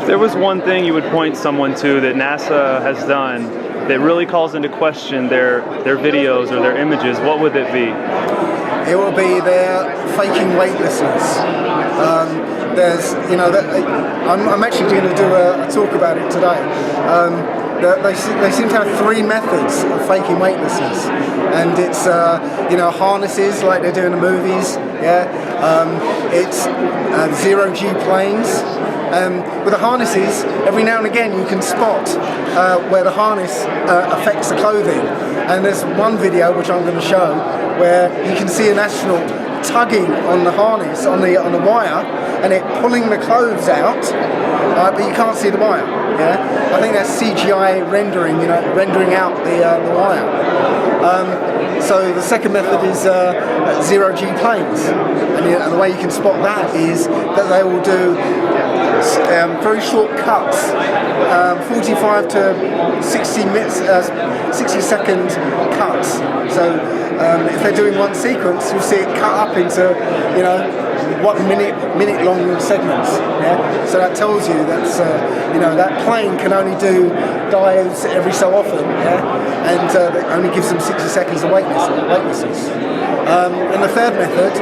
there was one thing you would point someone to that NASA has done that really calls into question their videos or their images, what would it be? It will be their faking weightlessness. I'm actually going to do a talk about it today. They seem to have three methods of faking weightlessness, and it's harnesses like they do in the movies. It's zero-G planes. With the harnesses, every now and again you can spot where the harness affects the clothing. And there's one video which I'm going to show where you can see an astronaut tugging on the harness, on the wire, and it pulling the clothes out, but you can't see the wire. Yeah, I think that's CGI rendering, rendering out the wire. So the second method is zero-G planes, and the way you can spot that is that they will do very short cuts, 45 to 60 second cuts. So if they're doing one sequence, you'll see it cut up into 1 minute long segments. Yeah? So that tells you that's that plane can only do dives every so often, and it only gives them 60 seconds of weightlessness. And the third method,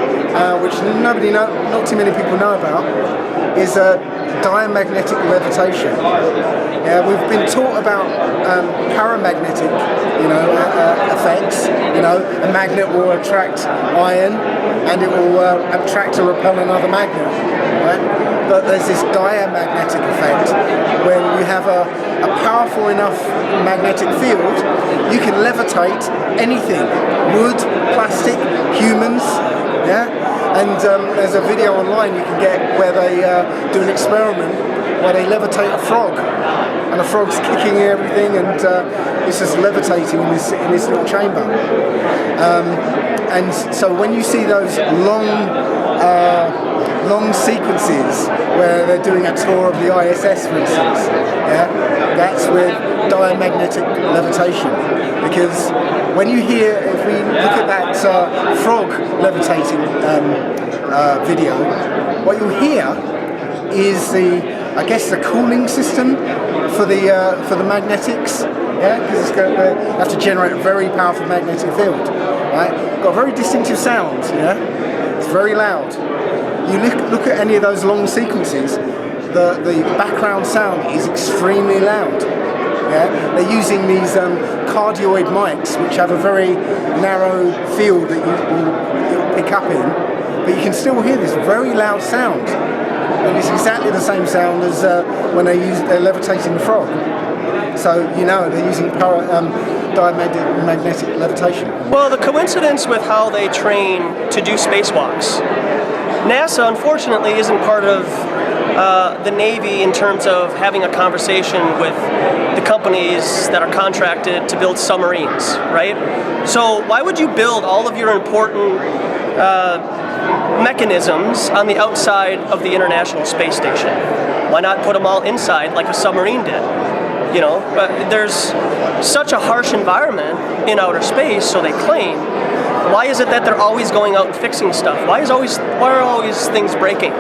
which not too many people know about, is diamagnetic levitation. We've been taught about paramagnetic, effects. A magnet will attract iron, and it will attract or repel another magnet. Right? But there's this diamagnetic effect when you have a powerful enough magnetic field, you can levitate anything: wood, plastic, humans. And there's a video online you can get where they do an experiment where they levitate a frog, and the frog's kicking everything, and it's just levitating in this little chamber. And so when you see those long sequences where they're doing a tour of the ISS, for instance, that's with diamagnetic levitation. Because when you hear, if we look at that frog levitating video, what you'll hear is the cooling system for the magnetics, because they have to generate a very powerful magnetic field, right? Got a very distinctive sound, it's very loud. You look at any of those long sequences, the background sound is extremely loud. They're using these cardioid mics, which have a very narrow field that you'll pick up in, but you can still hear this very loud sound, and it's exactly the same sound as when they're levitating the frog. So they're using diamagnetic levitation. Well, the coincidence with how they train to do spacewalks. NASA, unfortunately, isn't part of the Navy in terms of having a conversation with the companies that are contracted to build submarines, right? So why would you build all of your important mechanisms on the outside of the International Space Station? Why not put them all inside like a submarine did? But there's such a harsh environment in outer space, so they claim. Why is it that they're always going out and fixing stuff? Why are always things breaking?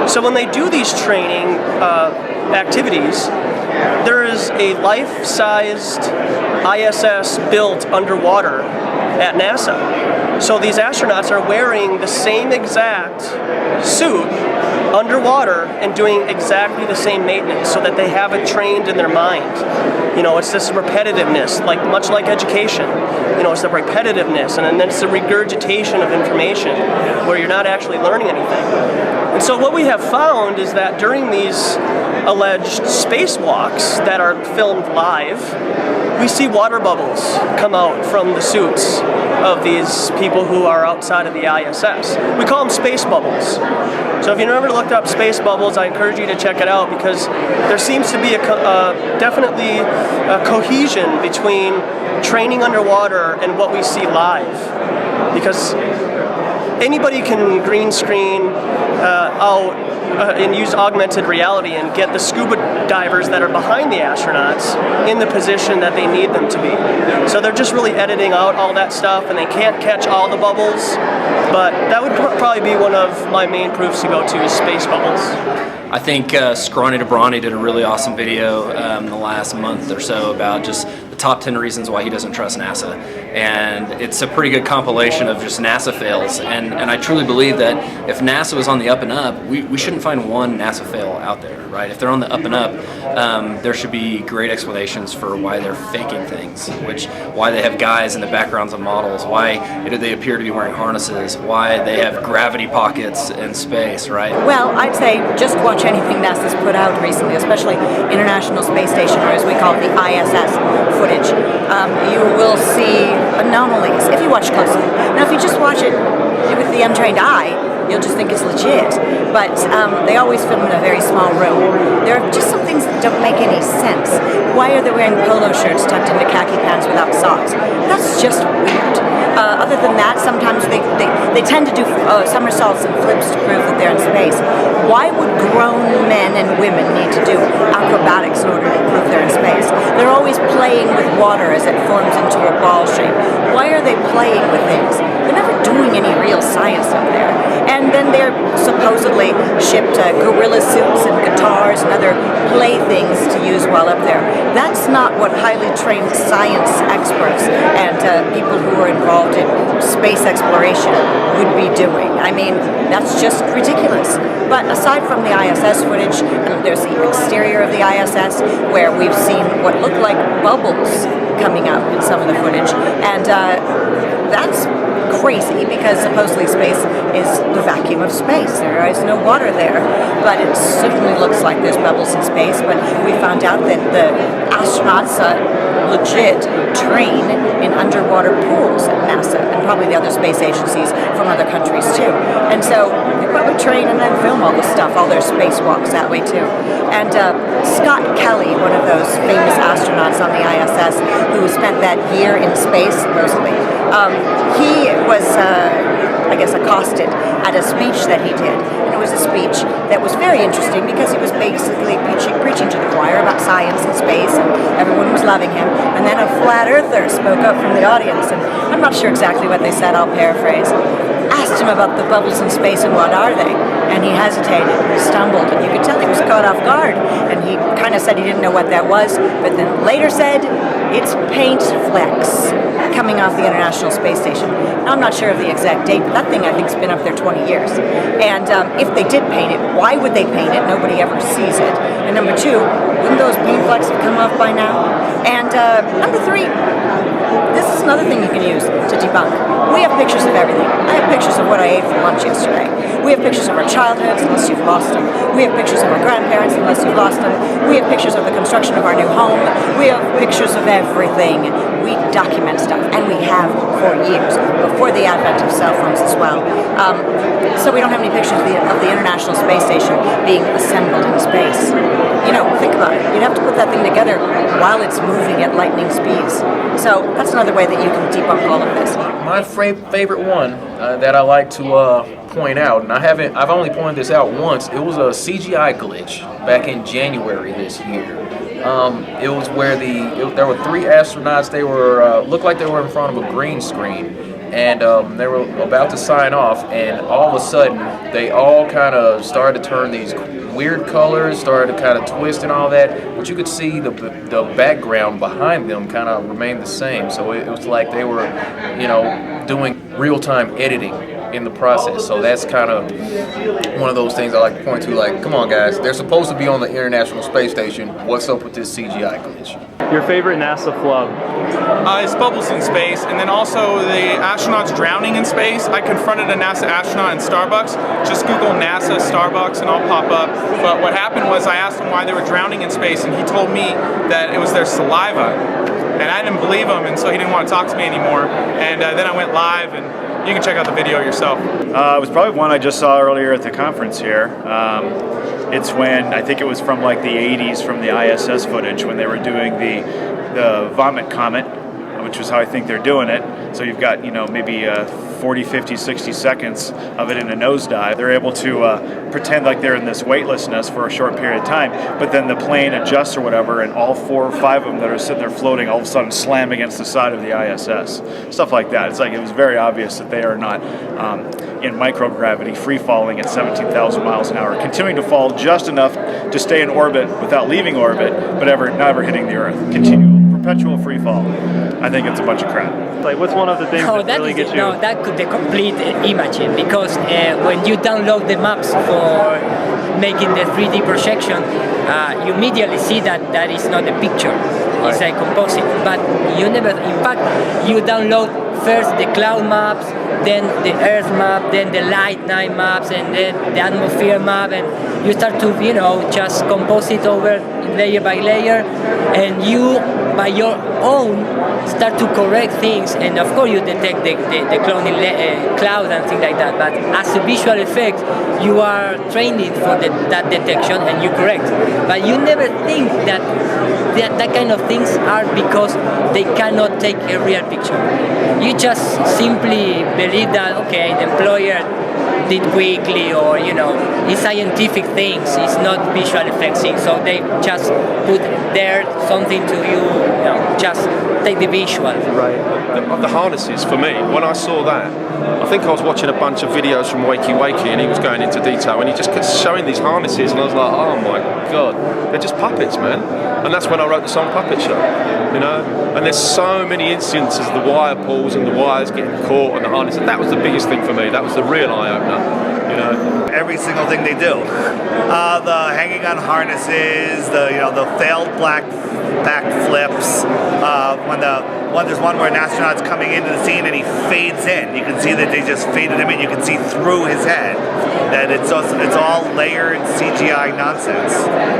So when they do these training activities, there is a life-sized ISS built underwater at NASA. So these astronauts are wearing the same exact suit underwater and doing exactly the same maintenance so that they have it trained in their mind. It's this repetitiveness, much like education. It's the repetitiveness, and then it's the regurgitation of information where you're not actually learning anything. And so what we have found is that during these alleged spacewalks that are filmed live, we see water bubbles come out from the suits of these people who are outside of the ISS. We call them space bubbles. So if you've never looked up space bubbles, I encourage you to check it out, because there seems to be definitely a cohesion between training underwater and what we see live. Because anybody can green screen out and use augmented reality and get the scuba divers that are behind the astronauts in the position that they need them to be. So they're just really editing out all that stuff, and they can't catch all the bubbles, but that would probably be one of my main proofs to go to, is space bubbles. I think Scrawny to Brawny did a really awesome video in the last month or so about just the top 10 reasons why he doesn't trust NASA. And it's a pretty good compilation of just NASA fails. And I truly believe that if NASA was on the up and up, we shouldn't find one NASA fail out there, right? If they're on the up and up, there should be great explanations for why they're faking things, why they have guys in the backgrounds of models, why they appear to be wearing harnesses, why they have gravity pockets in space, right? Well, I'd say just watch anything NASA's put out recently, especially International Space Station, or as we call it, the ISS footage. You will see anomalies if you watch closely. Now, if you just watch it with the untrained eye, you'll just think it's legit. But they always film in a very small room. There are just some things that don't make any sense. Why are they wearing polo shirts tucked into khaki pants without socks? That's just weird. Other than that, sometimes they tend to do somersaults and flips to prove that they're in space. Why would grown men and women need to do acrobatics in order to prove they're in space? They're always playing with water as it forms into a ball shape. Why are they playing with things? They're never doing any real science up there. And then they're supposedly shipped gorilla suits and guitars and other playthings to use while up there. That's not what highly trained science experts and people who are involved in space exploration would be doing. I mean, that's just ridiculous. But aside from the ISS footage, there's the exterior of the ISS where we've seen what look like bubbles coming up in some of the footage. And that's crazy because supposedly space is the vacuum of space. There is no water there, but it certainly looks like there's bubbles in space. But we found out that the astronauts legit train in underwater pools at NASA and probably the other space agencies from other countries too. And so they probably train and then film all this stuff, all their spacewalks that way too. And Scott Kelly, one of those famous astronauts on the ISS who spent that year in space supposedly, he was, I guess, accosted at a speech that he did. And it was a speech that was very interesting because he was basically preaching to the choir about science and space, and everyone was loving him. And then a flat earther spoke up from the audience, and I'm not sure exactly what they said, I'll paraphrase. Asked him about the bubbles in space and what are they? And he hesitated, he stumbled, and you could tell he was caught off guard. And he kind of said he didn't know what that was, but then later said, it's paint flecks coming off the International Space Station. Now, I'm not sure of the exact date, but that thing I think's been up there 20 years. And if they did paint it, why would they paint it? Nobody ever sees it. And number two, wouldn't those paint flecks have come off by now? And number three, this is another thing you can use to debunk. We have pictures of everything. I have pictures of what I ate for lunch yesterday. We have pictures of our childhoods, unless you've lost them. We have pictures of our grandparents, unless you've lost them. We have pictures of the construction of our new home. We have pictures of everything. We document stuff, and we have for years, before the advent of cell phones as well. So we don't have any pictures of the International Space Station being assembled in space. You know, think about it. You'd have to put that thing together while it's moving at lightning speeds. So that's another way that you can debunk all of this. My favorite one that I like to point out, and I've only pointed this out once. It was a CGI glitch back in January this year. It was where there were three astronauts. They were looked like they were in front of a green screen, and they were about to sign off, and all of a sudden they all kind of started to turn these weird colors, started to kind of twist and all that, but you could see the background behind them kind of remained the same. So it was like they were, doing real-time editing in the process. So that's kind of one of those things I like to point to, like, come on guys, they're supposed to be on the International Space Station. What's up with this CGI glitch? Your favorite NASA flub? It's bubbles in space, and then also the astronauts drowning in space. I confronted a NASA astronaut in Starbucks. Just Google NASA Starbucks and I'll pop up. But what happened was I asked him why they were drowning in space, and he told me that it was their saliva. And I didn't believe him, and so he didn't want to talk to me anymore. And then I went live, and you can check out the video yourself. It was probably one I just saw earlier at the conference here. It's when, I think it was from like the 80s, from the ISS footage, when they were doing the vomit comet, which is how I think they're doing it. So you've got, maybe 40, 50, 60 seconds of it in a nosedive. They're able to pretend like they're in this weightlessness for a short period of time, but then the plane adjusts or whatever, and all 4 or 5 of them that are sitting there floating all of a sudden slam against the side of the ISS. Stuff like that. It's like it was very obvious that they are not in microgravity, free falling at 17,000 miles an hour, continuing to fall just enough to stay in orbit without leaving orbit, but never hitting the Earth. Continual, perpetual free fall. I think it's a bunch of crap. Like, what's one of the things that really gets you? No, that could the complete imaging, because when you download the maps for making the 3D projection, you immediately see that that is not a picture, it's a composite. But you never, in fact, you download first the cloud maps, then the Earth map, then the light night maps, and then the atmosphere map, and you start to, just compose it over layer by layer, and you, by your own, start to correct things, and of course you detect the cloning cloud and things like that, but as a visual effect, you are training for that detection and you correct. But you never think that kind of things are because they cannot take a real picture. You just simply believe that, okay, the employer did quickly, or it's scientific things, it's not visual effects things, so they just put there something to just take the visual. Right. The harnesses, for me, when I saw that, I think I was watching a bunch of videos from Wakey Wakey, and he was going into detail, and he just kept showing these harnesses, and I was like, oh my god, they're just puppets, man. And that's when I wrote the song Puppet Show, and there's so many instances of the wire pulls and the wires getting caught on the harness, and that was the biggest thing for me. That was the real eye-opener. Every single thing they do, the hanging on harnesses, the failed back flips. When there's one where an astronaut's coming into the scene and he fades in, you can see that they just faded him in. You can see through his head that it's all layered CGI nonsense.